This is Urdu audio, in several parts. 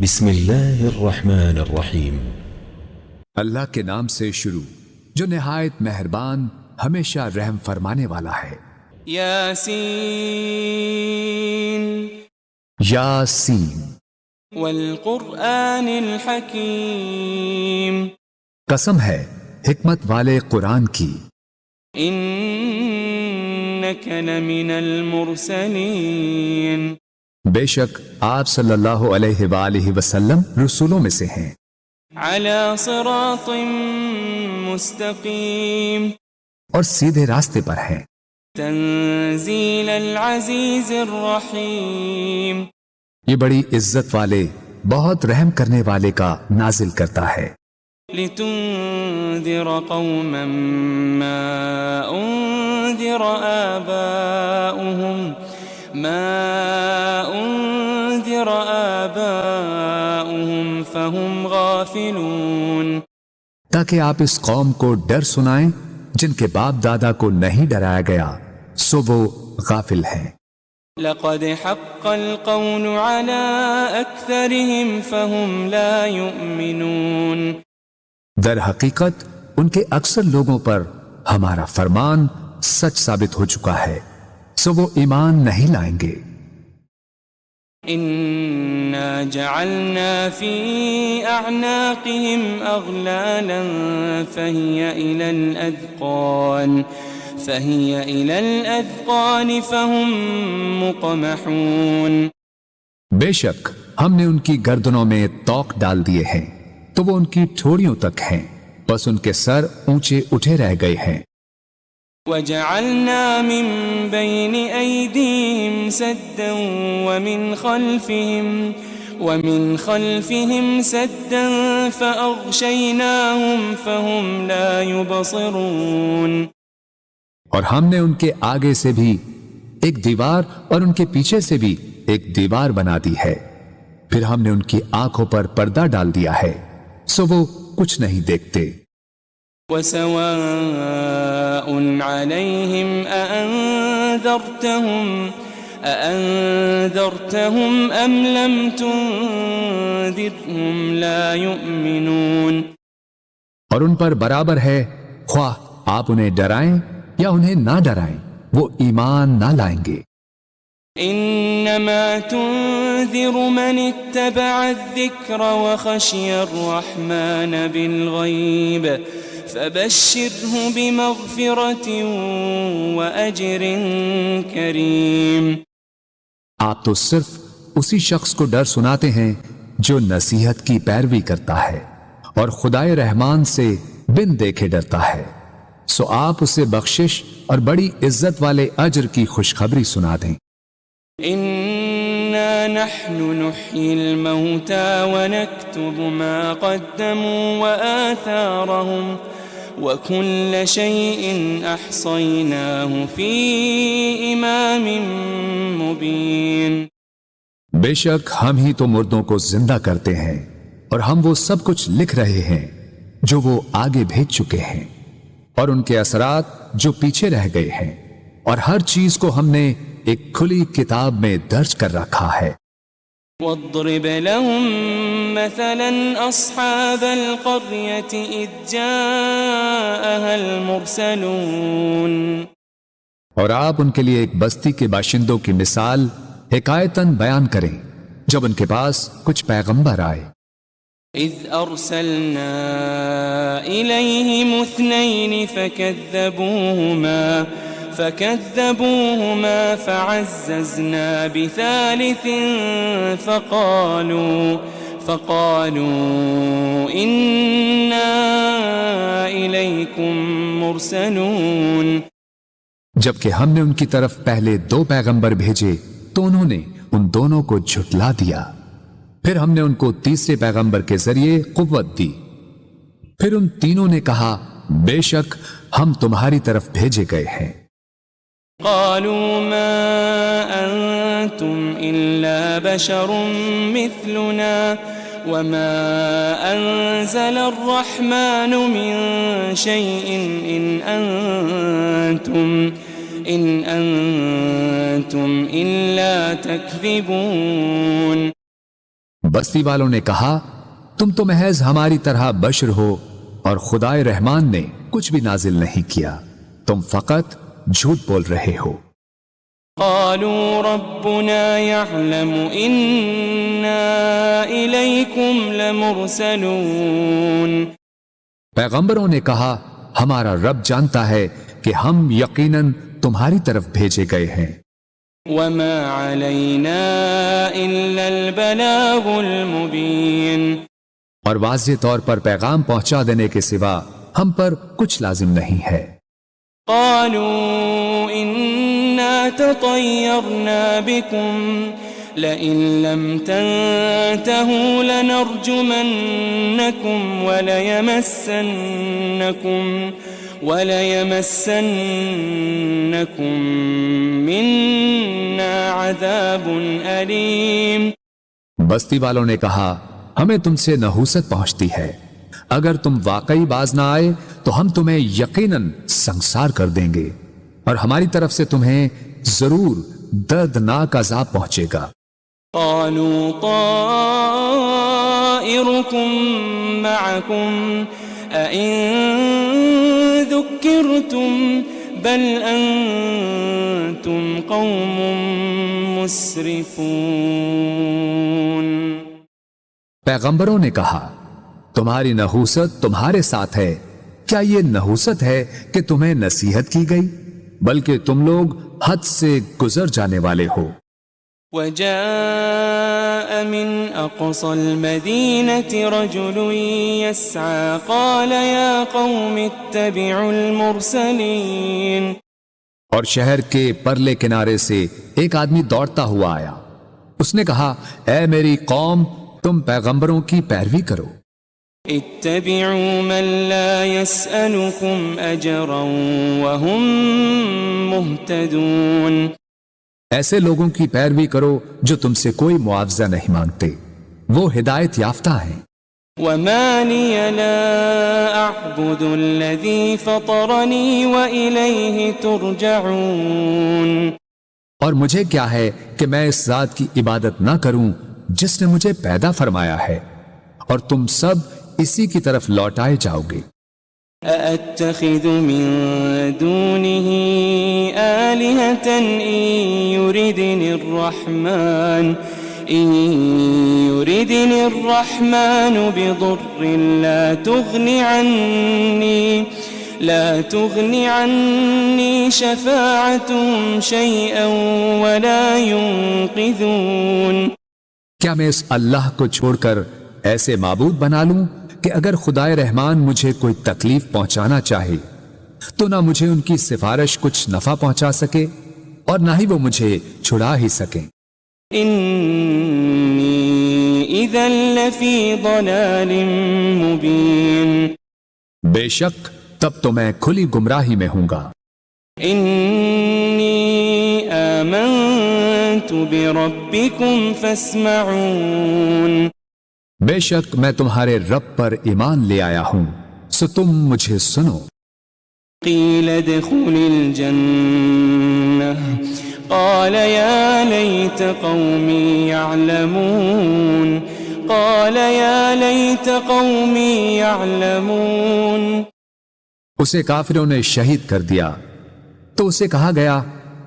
بسم اللہ الرحمن الرحیم۔ اللہ کے نام سے شروع جو نہایت مہربان ہمیشہ رحم فرمانے والا ہے۔ یاسین یاسین والقرآن الحکیم، قسم ہے حکمت والے قرآن کی، انک لمن المرسلین، بے شک آپ صلی اللہ علیہ وآلہ وسلم رسولوں میں سے ہیں، علی صراط مستقیم، اور سیدھے راستے پر ہیں، تنزیل العزیز الرحیم، یہ بڑی عزت والے بہت رحم کرنے والے کا نازل کرتا ہے، لتنذر قوما ما انذر آباؤهم فهم غافلون، تاکہ آپ اس قوم کو ڈر سنائیں جن کے باپ دادا کو نہیں ڈرایا گیا سو وہ غافل ہیں۔ لقد حق القول على اکثرهم فهم لا يؤمنون، در حقیقت ان کے اکثر لوگوں پر ہمارا فرمان سچ ثابت ہو چکا ہے سو وہ ایمان نہیں لائیں گے۔ انا جعلنا في اعناقهم اغلالا فهي الى الاذقان فهم مقمحون، بے شک ہم نے ان کی گردنوں میں توق ڈال دیے ہیں تو وہ ان کی ٹھوڑیوں تک ہیں، بس ان کے سر اونچے اٹھے رہ گئے ہیں۔ وجعلنا من بين أيديهم سدا ومن خلفهم سدا فأغشيناهم فهم لا يبصرون، اور ہم نے ان کے آگے سے بھی ایک دیوار اور ان کے پیچھے سے بھی ایک دیوار بنا دی ہے، پھر ہم نے ان کی آنکھوں پر پردہ ڈال دیا ہے سو وہ کچھ نہیں دیکھتے۔ وسواء عليهم أأنذرتهم أم لم تنذرهم لا يؤمنون، اور ان پر برابر ہے خواہ آپ انہیں ڈرائیں یا انہیں نہ ڈرائیں وہ ایمان نہ لائیں گے۔ انما تنذر من اتبع الذکر وخشی الرحمن بالغیب فبشره بمغفرة وأجر کریم، آپ تو صرف اسی شخص کو ڈر سناتے ہیں جو نصیحت کی پیروی کرتا ہے اور خدائے رحمان سے بن دیکھے ڈرتا ہے، سو آپ اسے بخشش اور بڑی عزت والے اجر کی خوشخبری سنا دیں۔ انا نحن نحيي الموتى ونكتب ما قدموا وآثارهم وكل شيء احصيناه في امام مبين، بے شک ہم ہی تو مردوں کو زندہ کرتے ہیں اور ہم وہ سب کچھ لکھ رہے ہیں جو وہ آگے بھیج چکے ہیں اور ان کے اثرات جو پیچھے رہ گئے ہیں، اور ہر چیز کو ہم نے ایک کھلی کتاب میں درج کر رکھا ہے۔ واضرب لهم مثلا اصحاب القرية اذ جاءها المرسلون، اور آپ ان کے لیے ایک بستی کے باشندوں کی مثال حکایتاً بیان کریں جب ان کے پاس کچھ پیغمبر آئے۔ اذ ارسلنا الیہم اثنین فكذبوهما فعززنا بثالث فقالوا إنا إليكم مرسلون، جبکہ ہم نے ان کی طرف پہلے 2 پیغمبر بھیجے تو انہوں نے ان دونوں کو جھٹلا دیا، پھر ہم نے ان کو تیسرے پیغمبر کے ذریعے قوت دی، پھر ان تینوں نے کہا بے شک ہم تمہاری طرف بھیجے گئے ہیں۔ قالوا ما أنتم إلا بشر مثلنا وما أنزل الرحمن من شيء إن أنتم إلا تكذبون، بستی والوں نے کہا تم تو محض ہماری طرح بشر ہو اور خدائے رحمان نے کچھ بھی نازل نہیں کیا، تم فقط جھوٹ بول رہے ہو۔ قالوا ربنا يعلم إنا إليكم لمرسلون۔ پیغمبروں نے کہا ہمارا رب جانتا ہے کہ ہم یقیناً تمہاری طرف بھیجے گئے ہیں۔ وما علينا إلا البلاغ المبين۔ اور واضح طور پر پیغام پہنچا دینے کے سوا ہم پر کچھ لازم نہیں ہے۔ قالوا إنا تطيرنا بكم لئن لم تنتهوا لنرجمنكم وليمسنكم منا عذاب أليم۔ بستی والوں نے کہا ہمیں تم سے نحوست پہنچتی ہے، اگر تم واقعی باز نہ آئے تو ہم تمہیں یقیناً سنسار کر دیں گے اور ہماری طرف سے تمہیں ضرور دردناک عذاب پہنچے گا۔ قالوا طائركم معكم أئن ذكرتم بل أنتم قوم مسرفون۔ پیغمبروں نے کہا تمہاری نحوست تمہارے ساتھ ہے، کیا یہ نحوست ہے کہ تمہیں نصیحت کی گئی؟ بلکہ تم لوگ حد سے گزر جانے والے ہو۔ وجاء من أقصى المدينة رجل يسعى قال يا قوم اتبعوا المرسلين۔ اور شہر کے پرلے کنارے سے ایک آدمی دوڑتا ہوا آیا، اس نے کہا اے میری قوم تم پیغمبروں کی پیروی کرو۔ اتبعوا من لا يسألكم أجرا وهم مهتدون۔ ایسے لوگوں کی پیروی کرو جو تم سے کوئی معاوضہ نہیں مانگتے، وہ ہدایت یافتہ ہیں۔ وما لي لا أعبد الذي فطرني وإليه ترجعون۔ اور مجھے کیا ہے کہ میں اس ذات کی عبادت نہ کروں جس نے مجھے پیدا فرمایا ہے، اور تم سب اسی کی طرف لوٹائے جاؤ گے۔ أأتخذ من دونه آلهة إن يردني الرحمن بضر لا تغني عني شفاعتهم شيئا ولا ينقذون۔ کیا میں اس اللہ کو چھوڑ کر ایسے معبود بنا لوں کہ اگر خدائے رحمان مجھے کوئی تکلیف پہنچانا چاہے تو نہ مجھے ان کی سفارش کچھ نفع پہنچا سکے اور نہ ہی وہ مجھے چھڑا ہی سکیں۔ انی اذا لفی ضلال مبین۔ بے شک تب تو میں کھلی گمراہی میں ہوں گا۔ انی آمنت بربکم فاسمعون۔ بے شک میں تمہارے رب پر ایمان لے آیا ہوں، سو تم مجھے سنو۔ قیل ادخل الجنہ قال یا لیت قومی یعلمون۔ قال یا لیت قومی یعلمون۔ اسے کافروں نے شہید کر دیا تو اسے کہا گیا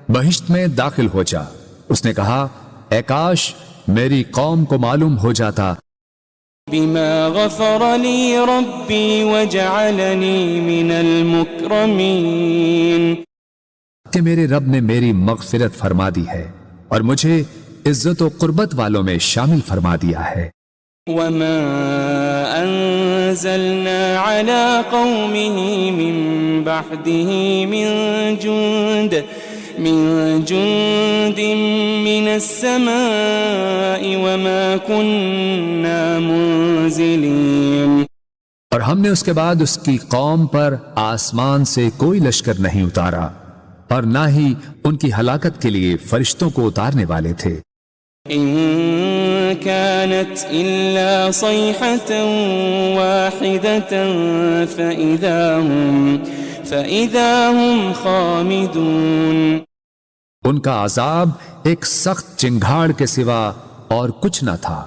بہشت میں داخل ہو جا۔ اس نے کہا اے کاش میری قوم کو معلوم ہو جاتا بما غفر لی ربی وجعلنی من المکرمین، کہ میرے رب نے میری مغفرت فرما دی ہے اور مجھے عزت و قربت والوں میں شامل فرما دیا ہے۔ وما انزلنا على قومه من بعده من جند من السماء وما كنا منزلين۔ اور ہم نے اس کے بعد اس کی قوم پر آسمان سے کوئی لشکر نہیں اتارا اور نہ ہی ان کی ہلاکت کے لیے فرشتوں کو اتارنے والے تھے۔ ان كانت الا صيحة واحدة فإذا هم خامدون۔ ان کا عذاب ایک سخت چنگھاڑ کے سوا اور کچھ نہ تھا،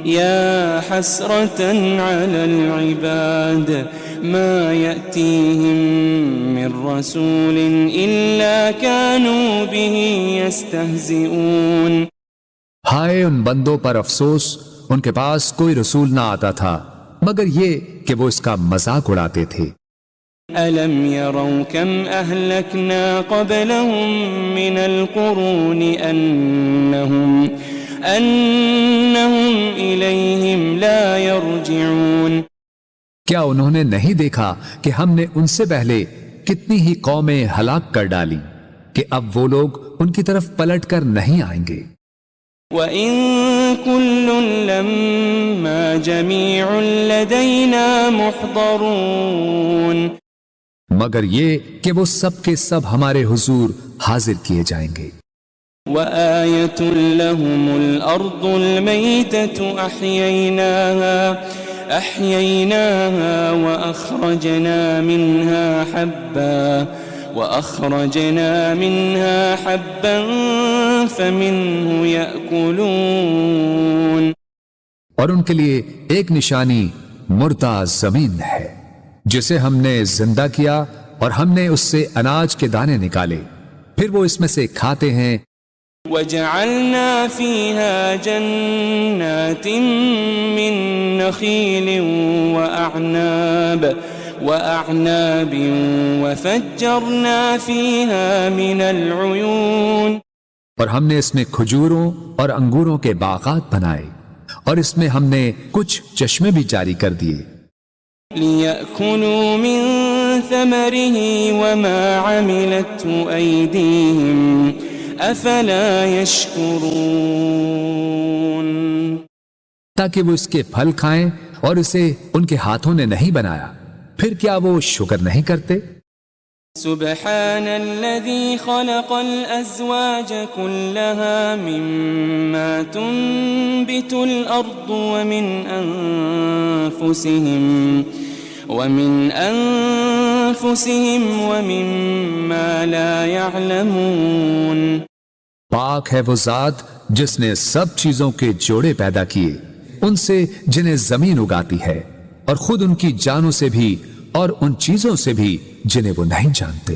يا حسرة على العباد ما يأتيهم من رسول إلا كانوا به يستهزئون ہائے ان بندوں پر افسوس، ان کے پاس کوئی رسول نہ آتا تھا مگر یہ کہ وہ اس کا مذاق اڑاتے تھے۔ ألم يروا كم أهلكنا قبلهم من القرون أنهم إليهم لا يرجعون کیا انہوں نے نہیں دیکھا کہ ہم نے ان سے پہلے کتنی ہی قومیں ہلاک کر ڈالی کہ اب وہ لوگ ان کی طرف پلٹ کر نہیں آئیں گے۔ وَإِن كُلٌّ لَمَّا جَمِيعٌ لَدَيْنَا مُحْضَرُونَ مگر یہ کہ وہ سب کے سب ہمارے حضور حاضر کیے جائیں گے۔ وَآيَةٌ لَهُمُ الْأَرْضُ الْمَيْتَةُ أَحْيَيْنَاهَا وَأَخْرَجْنَا مِنْهَا حَبًّا فَمِنْهُ يَأْكُلُونَ اور ان کے لیے ایک نشانی مردہ زمین ہے جسے ہم نے زندہ کیا اور ہم نے اس سے اناج کے دانے نکالے، پھر وہ اس میں سے کھاتے ہیں۔ وَجَعَلْنَا فِيهَا جَنَّاتٍ مِّن نَخِيلٍ وَأَعْنَابٍ وَفَجَّرْنَا فِيهَا مِنَ الْعُيُونِ اور ہم نے اس میں کھجوروں اور انگوروں کے باغات بنائے اور اس میں ہم نے کچھ چشمے بھی جاری کر دیے۔ لِيَأْكُلُوا مِن ثَمَرِهِ وَمَا عَمِلَتْهُ أَيْدِيهِمْ أَفَلَا يَشْكُرُونَ تاکہ وہ اس کے پھل کھائیں اور اسے ان کے ہاتھوں نے نہیں بنایا، پھر کیا وہ شکر نہیں کرتے؟ سبحان الذي خلق الأزواج كلها مما تنبت الأرض ومن أنفسهم ومما لا يعلمون پاک ہے وہ ذات جس نے سب چیزوں کے جوڑے پیدا کیے، ان سے جنہیں زمین اگاتی ہے اور خود ان کی جانوں سے بھی اور ان چیزوں سے بھی جنہیں وہ نہیں جانتے۔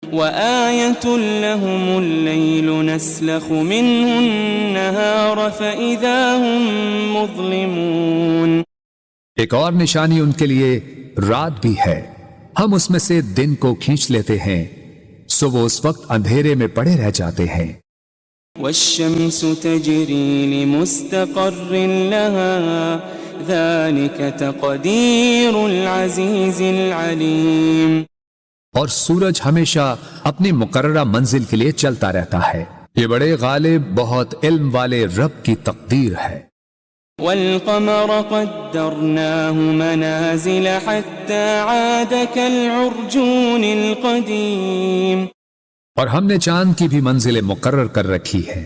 وَآيَةٌ لَهُمُ اللَّيْلُ نَسْلَخُ مِنْهُ النَّهَارَ فَإِذَا هُمْ مُظْلِمُونَ ایک اور نشانی ان کے لیے رات بھی ہے، ہم اس میں سے دن کو کھینچ لیتے ہیں سو وہ اس وقت اندھیرے میں پڑے رہ جاتے ہیں۔ وَالشَّمْسُ تَجْرِي لِمُسْتَقَرٍّ لَهَا ذَلِكَ تَقْدِيرُ الْعَزِيزِ الْعَلِيمِ اور سورج ہمیشہ اپنی مقررہ منزل کے لیے چلتا رہتا ہے، یہ بڑے غالب بہت علم والے رب کی تقدیر ہے۔ وَالْقَمَرَ قَدَّرْنَاهُ مَنَازِلَ حَتَّى عَادَ كَالْعُرْجُونِ الْقَدِيمِ اور ہم نے چاند کی بھی منزلیں مقرر کر رکھی ہے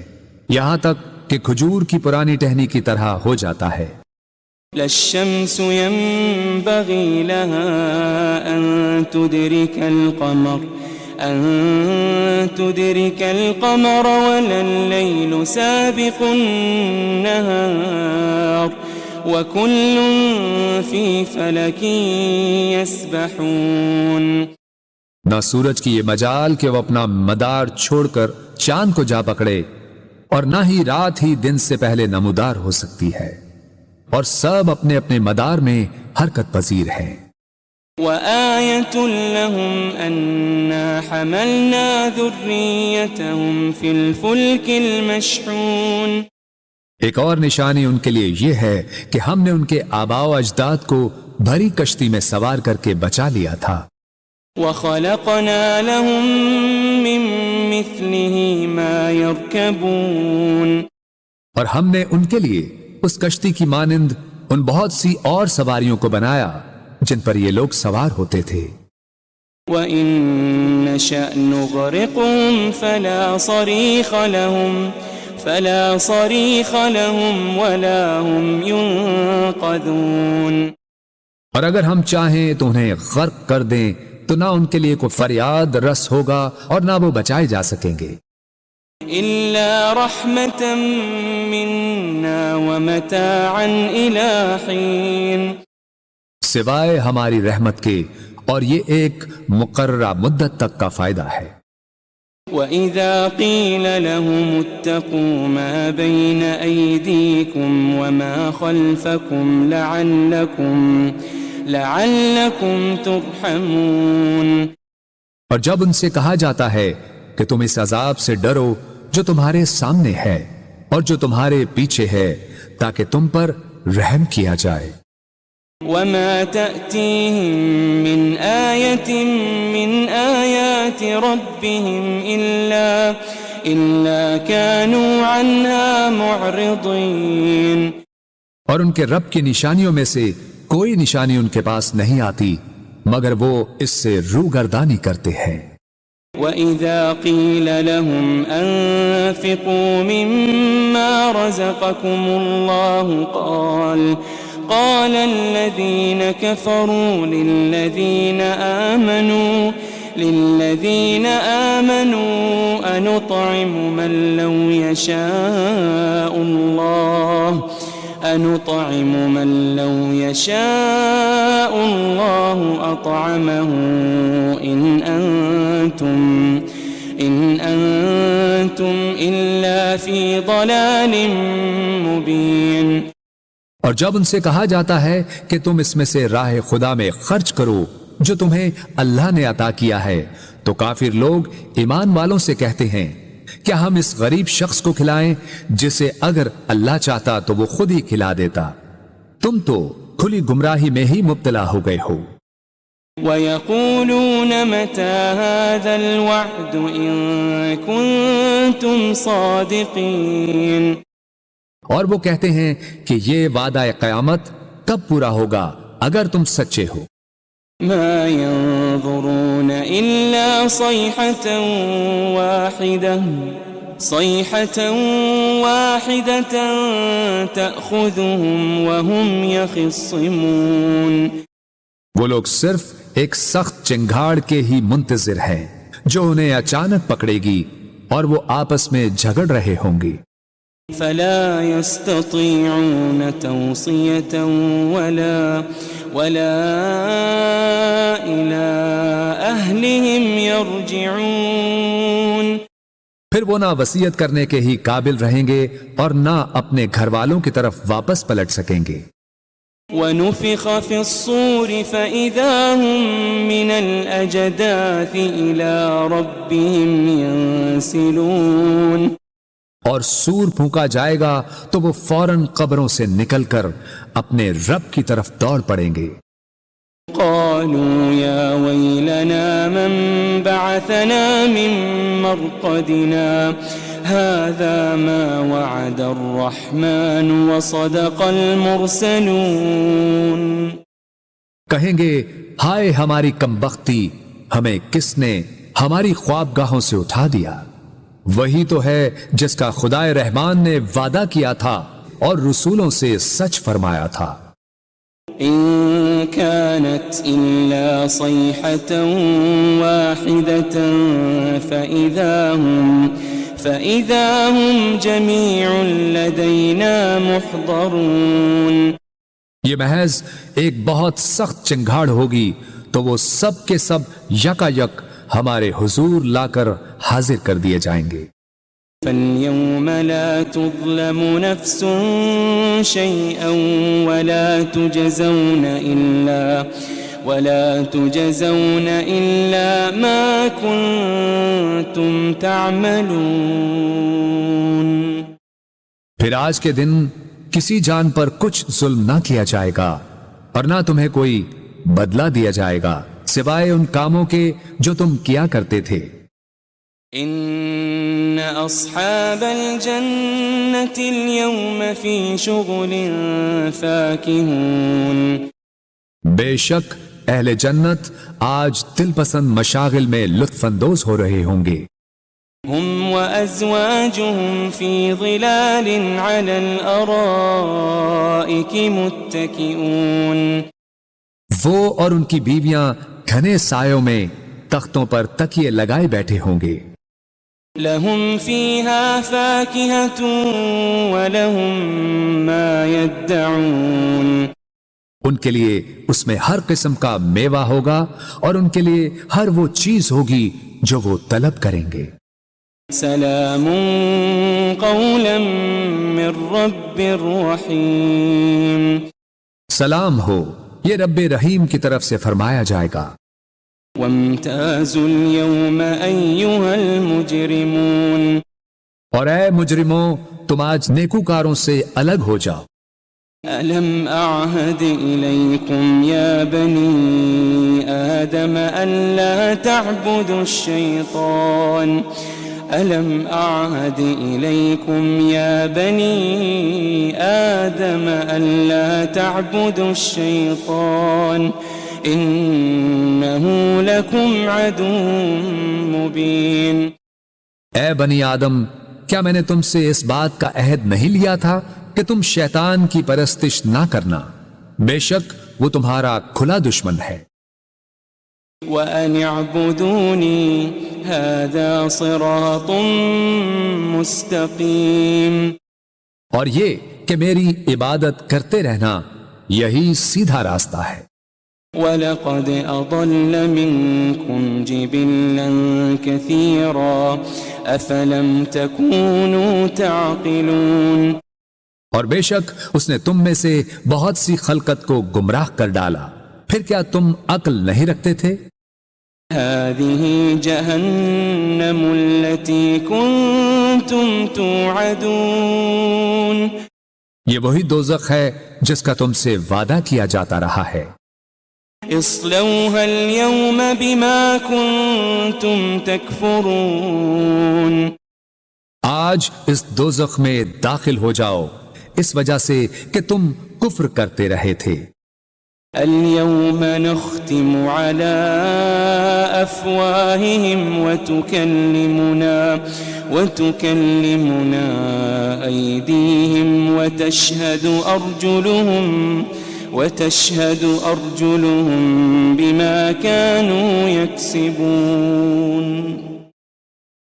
یہاں تک کہ کھجور کی پرانی ٹہنی کی طرح ہو جاتا ہے۔ لَا الشَّمْسُ يَنبَغِي لَهَا أَن تُدْرِكَ الْقَمَرَ وَلَا اللَّيْلُ سَابِقُ النَّهَارِ وَكُلٌّ فِي فَلَكٍ يَسْبَحُونَ نہ سورج کی یہ مجال کہ وہ اپنا مدار چھوڑ کر چاند کو جا پکڑے، اور نہ ہی رات ہی دن سے پہلے نمودار ہو سکتی ہے، اور سب اپنے اپنے مدار میں حرکت پذیر ہیں۔ وَآيَةٌ لَهُمْ أَنَّا حَمَلْنَا ذُرِّيَّتَهُمْ فِي الْفُلْكِ الْمَشْحُونِ ایک اور نشانی ان کے لیے یہ ہے کہ ہم نے ان کے آباء و اجداد کو بھری کشتی میں سوار کر کے بچا لیا تھا۔ وَخَلَقْنَا لَهُم مِّن مِّثْلِهِ مَا يَرْكَبُونَ اور ہم نے ان کے لیے اس کشتی کی مانند ان بہت سی اور سواریوں کو بنایا جن پر یہ لوگ سوار ہوتے تھے۔ وَإِن نَّشَأْ نُغْرِقْهُمْ فَلَا صَرِيخَ لَهُمْ وَلَا هُمْ يُنقَذُونَ اور اگر ہم چاہیں تو انہیں غرق کر دیں تو نہ ان کے لیے کوئی فریاد رس ہوگا اور نہ وہ بچائے جا سکیں گے۔ إلا رحمة منا ومتاعا إلى حين سوائے ہماری رحمت کے، اور یہ ایک مقررہ مدت تک کا فائدہ ہے۔ وَإِذَا قِيلَ لَهُمُ اتَّقُوا مَا بَيْنَ أَيْدِيكُمْ وَمَا خَلْفَكُمْ لَعَلَّكُمْ تُرْحَمُونَ، اور جب ان سے کہا جاتا ہے کہ تم اس عذاب سے ڈرو جو تمہارے سامنے ہے اور جو تمہارے پیچھے ہے، تاکہ تم پر رحم کیا جائے۔ وَمَا تَأْتِيهِم مِّنْ آيَةٍ مِّنْ آيَاتِ رَبِّهِمْ إِلَّا كَانُوا عَنْهَا مُعْرِضِينَ، اور ان کے رب کی نشانیوں میں سے کوئی نشانی ان کے پاس نہیں آتی مگر وہ اس سے روگردانی کرتے ہیں۔ وَإِذَا قِيلَ لَهُمْ أَنفِقُوا مِمَّا رَزَقَكُمُ اللَّهُ قال الذين كفروا للذين آمنوا أنطعم من لو يشاء الله أطعمه إن أنتم إلا في ضلال مبين۔ اور جب ان سے کہا جاتا ہے کہ تم اس میں سے راہ خدا میں خرچ کرو جو تمہیں اللہ نے عطا کیا ہے، تو کافر لوگ ایمان والوں سے کہتے ہیں کیا ہم اس غریب شخص کو کھلائیں جسے اگر اللہ چاہتا تو وہ خود ہی کھلا دیتا، تم تو کھلی گمراہی میں ہی مبتلا ہو گئے ہو۔ وَيَقُولُونَ مَتَى هَذَا الْوَعْدُ إِن كُنتُمْ صَادِقِينَ، اور وہ کہتے ہیں کہ یہ وعدہ قیامت کب پورا ہوگا اگر تم سچے ہو۔ ما ينظرون إلا صيحة واحدة تأخذهم وهم يخصمون، وہ لوگ صرف ایک سخت چنگھاڑ کے ہی منتظر ہیں جو انہیں اچانک پکڑے گی اور وہ آپس میں جھگڑ رہے ہوں گے۔ فلا يستطيعون توصية ولا إلى أهلهم يرجعون، پھر وہ نہ وصیت کرنے کے ہی قابل رہیں گے اور نہ اپنے گھر والوں کی طرف واپس پلٹ سکیں گے۔ ونفخ في الصور فإذا هم من الأجداث إلى ربهم ينسلون، اور سور پھونکا جائے گا تو وہ فوراً قبروں سے نکل کر اپنے رب کی طرف دوڑ پڑیں گے۔ قالوا يا ويلنا من بعثنا من مرقدنا هذا ما وعد الرحمن وصدق المرسلون، کہیں گے ہائے ہماری کمبختی، ہمیں کس نے ہماری خوابگاہوں سے اٹھا دیا، وہی تو ہے جس کا خدائے رحمان نے وعدہ کیا تھا اور رسولوں سے سچ فرمایا تھا۔ إن كانت إلا صيحة واحدة فإذا هم جميع لدينا محضرون، یہ محض ایک بہت سخت چنگھاڑ ہوگی تو وہ سب کے سب یکا یک ہمارے حضور لا کر حاضر کر دیے جائیں گے۔ فَالْيَوْمَ لَا تُظْلَمُ نَفْسٌ شَيْئًا وَلَا تُجَزَوْنَ إِلَّا مَا كُنتُمْ تَعْمَلُونَ، پھر آج کے دن کسی جان پر کچھ ظلم نہ کیا جائے گا اور نہ تمہیں کوئی بدلہ دیا جائے گا سوائے ان کاموں کے جو تم کیا کرتے تھے۔ ان اصحاب الجنة اليوم في شغل فاكهون، بے شک اہل جنت آج دل پسند مشاغل میں لطف اندوز ہو رہے ہوں گے۔ هم وازواجهم في ظلال على الارائك متكئون، وہ اور ان کی بیویاں گھنے سایوں میں تختوں پر تکیے لگائے بیٹھے ہوں گے۔ لهم فيها فاكهة ولهم ما يدعون ان کے لیے اس میں ہر قسم کا میوہ ہوگا اور ان کے لیے ہر وہ چیز ہوگی جو وہ طلب کریں گے۔ سلام قولا من رب رحیم، سلام ہو، یہ رب رحیم کی طرف سے فرمایا جائے گا۔ وامتازوا اليوم أيها المجرمون، اور اے مجرموں، تم آج نیکوکاروں سے الگ ہو جاؤ۔ ألم أعهد إليكم يا بني آدم ألا تعبدوا الشيطان ألم أعهد إليكم يا بني آدم ألا تعبدوا الشيطان إنه لكم عدو مبين۔ اے بنی آدم، کیا میں نے تم سے اس بات کا عہد نہیں لیا تھا کہ تم شیطان کی پرستش نہ کرنا؟ بے شک وہ تمہارا کھلا دشمن ہے۔ وَأَنِ اعْبُدُونِي هَذَا صِرَاطٌ مُسْتَقِيمٌ، اور یہ کہ میری عبادت کرتے رہنا یہی سیدھا راستہ ہے۔ وَلَقَدْ أَضَلَّ مِنْكُمْ جِبِلًّا كَثِيرًا أَفَلَمْ تَكُونُوا تَعْقِلُونَ، اور بے شک اس نے تم میں سے بہت سی خلقت کو گمراہ کر ڈالا، پھر کیا تم عقل نہیں رکھتے تھے؟ هذه جهنم التي كنتم توعدون، یہ وہی دوزخ ہے جس کا تم سے وعدہ کیا جاتا رہا ہے۔ اصلوها اليوم بما كنتم تكفرون، آج اس دوزخ میں داخل ہو جاؤ اس وجہ سے کہ تم کفر کرتے رہے تھے۔ اليوم نختم على أفواههم وتكلمنا أيديهم وتشهد أرجلهم بما كانوا يكسبون۔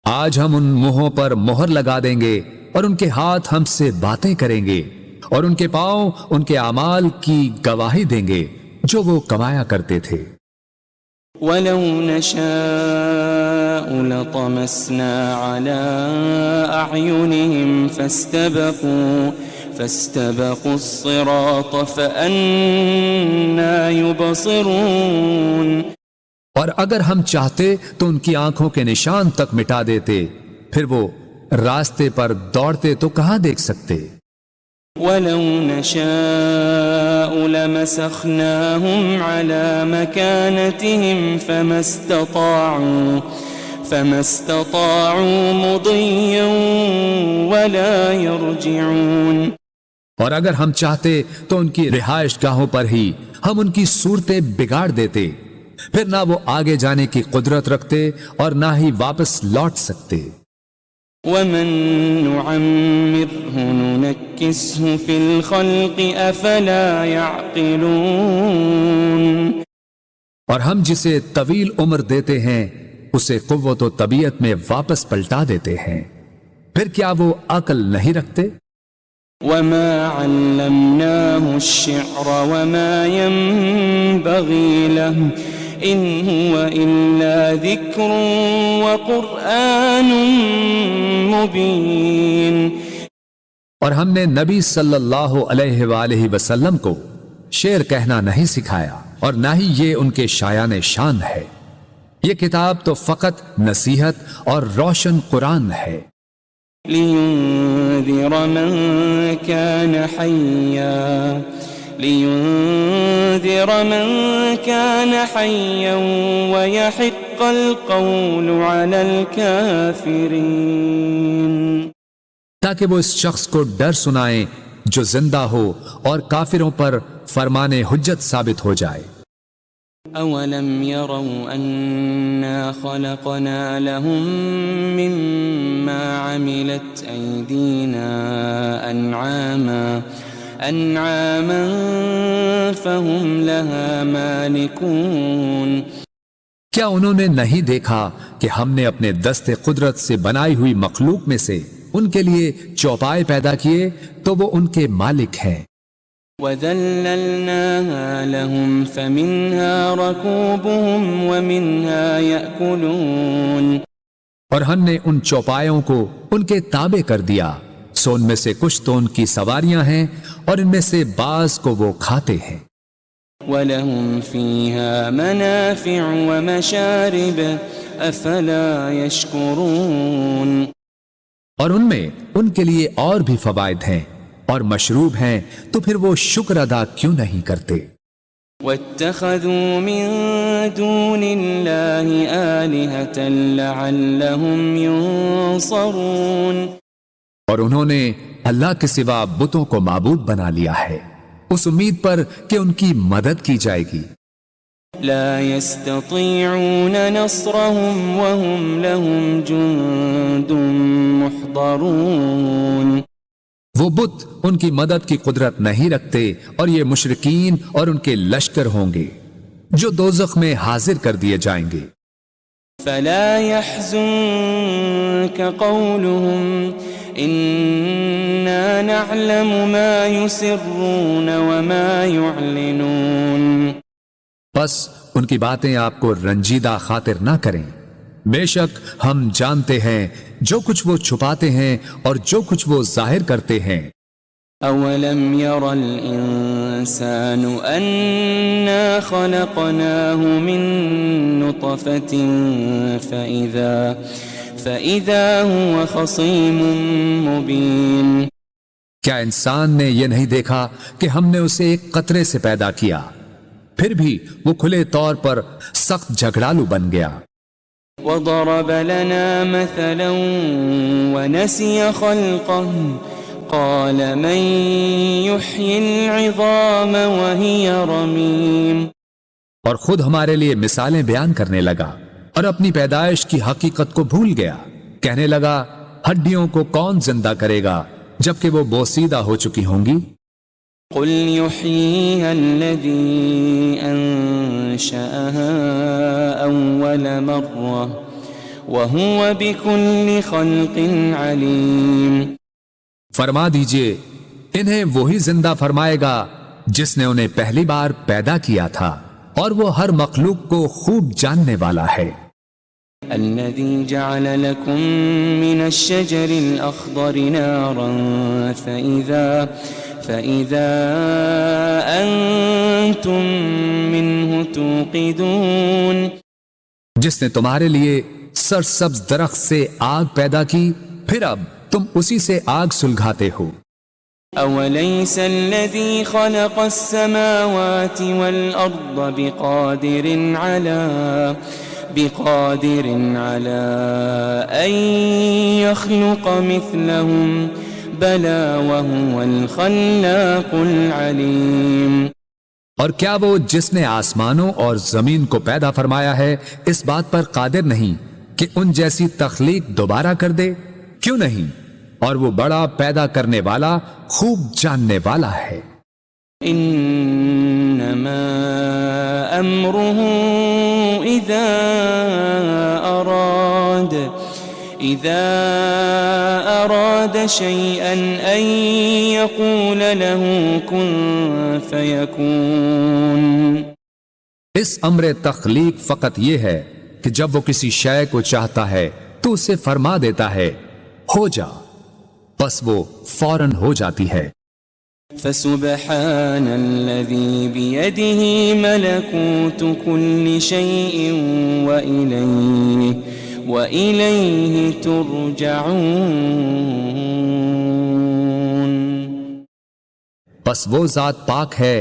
آج ہم ان منہوں پر مہر لگا دیں گے اور ان کے ہاتھ ہم سے باتیں کریں گے اور ان کے پاؤں ان کے اعمال کی گواہی دیں گے جو وہ کمایا کرتے تھے۔ وَلَوْ نَشَاءُ لَطَمَسْنَا عَلَىٰ أَعْيُنِهِمْ فَاسْتَبَقُوا الصِّرَاطَ فَأَنَّىٰ يُبْصِرُونَ، اور اگر ہم چاہتے تو ان کی آنکھوں کے نشان تک مٹا دیتے، پھر وہ راستے پر دوڑتے تو کہاں دیکھ سکتے۔ وَلَوْ نَشَاءُ لَمَسَخْنَاهُمْ عَلَىٰ مَكَانَتِهِمْ فَمَا اسْتَطَاعُوا مُضِيًّا وَلَا يَرْجِعُونَ، اور اگر ہم چاہتے تو ان کی رہائش گاہوں پر ہی ہم ان کی صورتیں بگاڑ دیتے، پھر نہ وہ آگے جانے کی قدرت رکھتے اور نہ ہی واپس لوٹ سکتے۔ وَمَن نُعَمِّرْهُ نُنَكِّسْهُ فِي الْخَلْقِ أَفَلَا يَعْقِلُونَ، اور ہم جسے طویل عمر دیتے ہیں اسے قوت و طبیعت میں واپس پلٹا دیتے ہیں، پھر کیا وہ عقل نہیں رکھتے؟ وَمَا عَلَّمْنَاهُ الشِّعْرَ وَمَا يَنبَغِي لَهُ إِنْ هُوَ إِلَّا ذِكْرٌ وَقُرْآنٌ مُبِينٌ، اور ہم نے نبی صلی اللہ علیہ وآلہ وسلم کو شعر کہنا نہیں سکھایا اور نہ ہی یہ ان کے شایان شان ہے، یہ کتاب تو فقط نصیحت اور روشن قرآن ہے۔ لِيُنذِرَ مَن كَانَ حَيًّا وَيَحِقَّ الْقَوْلُ عَلَى الْكَافِرِينَ، تاکہ وہ اس شخص کو ڈر سنائیں جو زندہ ہو اور کافروں پر فرمان حجت ثابت ہو جائے۔ أَوَلَمْ يَرَوْا أَنَّا خَلَقْنَا لَهُم مِّمَّا عَمِلَتْ أَيْدِينَا أَنْعَامًا فَهُمْ لَهَا مَالِكُونَ، کیا انہوں نے نہیں دیکھا کہ ہم نے اپنے دست قدرت سے بنائی ہوئی مخلوق میں سے ان کے لیے چوپائے پیدا کیے تو وہ ان کے مالک ہیں. وَذَلَّلْنَاهَا لَهُمْ فَمِنْهَا رَكُوبُهُمْ وَمِنْهَا يَأْكُلُونَ اور ہم نے ان چوپایوں کو ان کے تابع کر دیا، سو ان میں سے کچھ تو ان کی سواریاں ہیں اور ان میں سے بعض کو وہ کھاتے ہیں. وَلَهُمْ فِيهَا مَنَافِعُ وَمَشَارِبُ أَفَلَا يَشْكُرُونَ اور ان میں ان کے لیے اور بھی فوائد ہیں اور مشروب ہیں، تو پھر وہ شکر ادا کیوں نہیں کرتے. وَاتَّخَذُوا مِن دُونِ اللَّهِ آلِهَةً لَعَلَّهُمْ يُنصَرُونَ اور انہوں نے اللہ کے سوا بتوں کو معبود بنا لیا ہے اس امید پر کہ ان کی مدد کی جائے گی. لا يستطيعون نصرهم وهم لهم جند محضرون وہ بت ان کی مدد کی قدرت نہیں رکھتے اور یہ مشرکین اور ان کے لشکر ہوں گے جو دوزخ میں حاضر کر دیے جائیں گے. فلا يحزنك قولهم إنا نعلم ما يسرون وما يعلنون بس ان کی باتیں آپ کو رنجیدہ خاطر نہ کریں، بے شک ہم جانتے ہیں جو کچھ وہ چھپاتے ہیں اور جو کچھ وہ ظاہر کرتے ہیں. أولم ير الإنسان أنا خلقناه من نطفة فإذا هو خصيم مبين کیا انسان نے یہ نہیں دیکھا کہ ہم نے اسے ایک قطرے سے پیدا کیا، پھر بھی وہ کھلے طور پر سخت جھگڑالو بن گیا. وضرب لنا مثلا ونسي خلقه قال من يحيي العظام وهي رميم اور خود ہمارے لیے مثالیں بیان کرنے لگا اور اپنی پیدائش کی حقیقت کو بھول گیا. کہنے لگا ہڈیوں کو کون زندہ کرے گا جبکہ وہ بوسیدہ ہو چکی ہوں گی. قل يحييها الذي أنشأها أول مرة وهو بكل خلق عليم فرما دیجئے انہیں وہی زندہ فرمائے گا جس نے انہیں پہلی بار پیدا کیا تھا اور وہ ہر مخلوق کو خوب جاننے والا ہے. الذي جعل لكم من الشجر الأخضر نارا فإذا أنتم منه توقدون جس نے تمہارے لیے سرسبز درخت سے آگ پیدا کی پھر اب تم اسی سے آگ سلگھاتے ہو. أوليس الذي خلق السماوات والأرض بقادر على أن يخلق مثلهم بلى وهو الخلاق العليم اور کیا وہ جس نے آسمانوں اور زمین کو پیدا فرمایا ہے اس بات پر قادر نہیں کہ ان جیسی تخلیق دوبارہ کر دے؟ کیوں نہیں، اور وہ بڑا پیدا کرنے والا خوب جاننے والا ہے. انما امره اذا اراد شيئا ان يقول له كن فيكون اس امر تخلیق فقط یہ ہے کہ جب وہ کسی شے کو چاہتا ہے تو اسے فرما دیتا ہے ہو جا، بس وہ فوراً ہو جاتی ہے. فسبحان الذي بيده ملكوت كل شيء وإليه ترجعون بس وہ ذات پاک ہے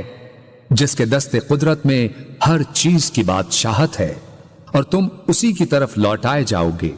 جس کے دست قدرت میں ہر چیز کی بادشاہت ہے اور تم اسی کی طرف لوٹائے جاؤ گے.